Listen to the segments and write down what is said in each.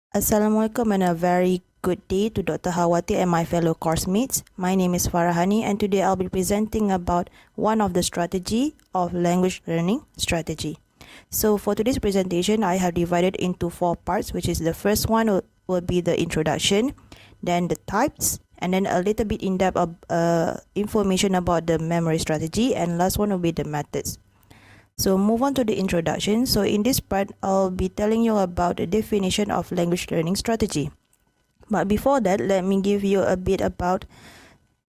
Assalamualaikum and a very good day to Dr. Hawati and my fellow course mates. My name is Farahani and today I'll be presenting about one of the strategy of language learning strategy. So for today's presentation, I have divided into 4 parts, which is the first one will be the introduction, then the types, and then a little bit in-depth information about the memory strategy, and last one will be the methods. So move on to the introduction. So in this part, I'll be telling you about the definition of language learning strategy. But before that, let me give you a bit about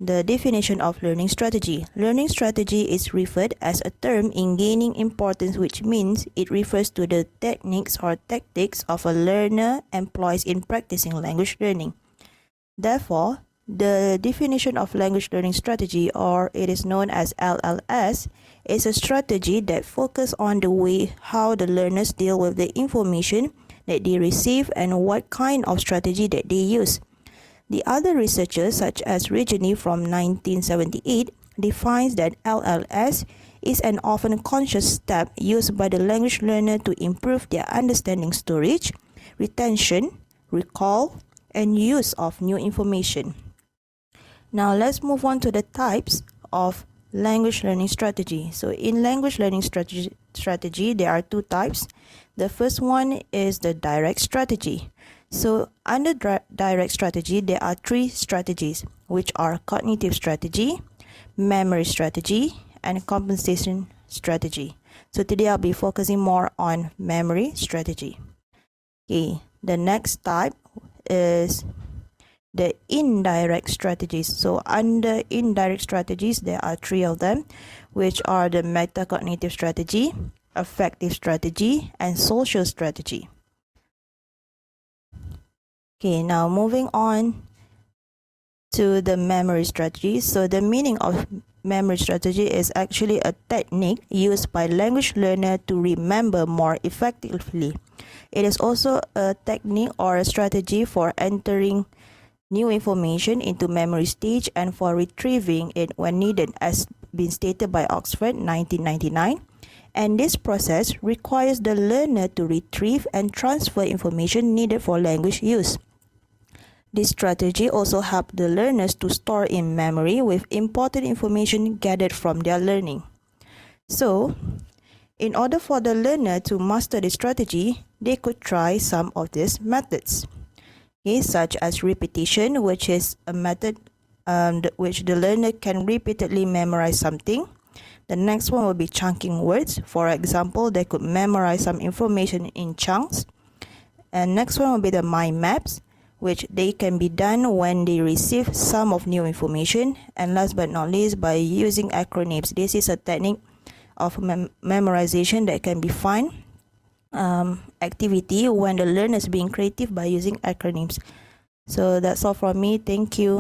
the definition of learning strategy. Learning strategy is referred as a term in gaining importance, which means it refers to the techniques or tactics of a learner employs in practicing language learning. Therefore, the definition of language learning strategy, or it is known as LLS, is a strategy that focuses on the way how the learners deal with the information that they receive and what kind of strategy that they use. The other researchers, such as Regini from 1978, defines that LLS is an often conscious step used by the language learner to improve their understanding storage, retention, recall, and use of new information. Now let's move on to the types of language learning strategy. So in language learning strategy, there are 2 types. The first one is the direct strategy. So under direct strategy, there are 3 strategies, which are cognitive strategy, memory strategy, and compensation strategy. So today I'll be focusing more on memory strategy. Okay, the next type is the indirect strategies. So under indirect strategies, there are 3 of them, which are the metacognitive strategy, affective strategy, and social strategy. Okay, now moving on to the memory strategy. So the meaning of memory strategy is actually a technique used by language learner to remember more effectively. It is also a technique or a strategy for entering new information into memory stage and for retrieving it when needed, as been stated by Oxford 1999. And this process requires the learner to retrieve and transfer information needed for language use. This strategy also helps the learners to store in memory with important information gathered from their learning. So, in order for the learner to master the strategy, they could try some of these methods. Okay, such as repetition, which is a method which the learner can repeatedly memorize something. The next one will be chunking words. For example, they could memorize some information in chunks. And next one will be the mind maps, which they can be done when they receive some of new information. And last but not least, by using acronyms. This is a technique of memorization that can be fun activity when the learner is being creative by using acronyms. So that's all from me. Thank you.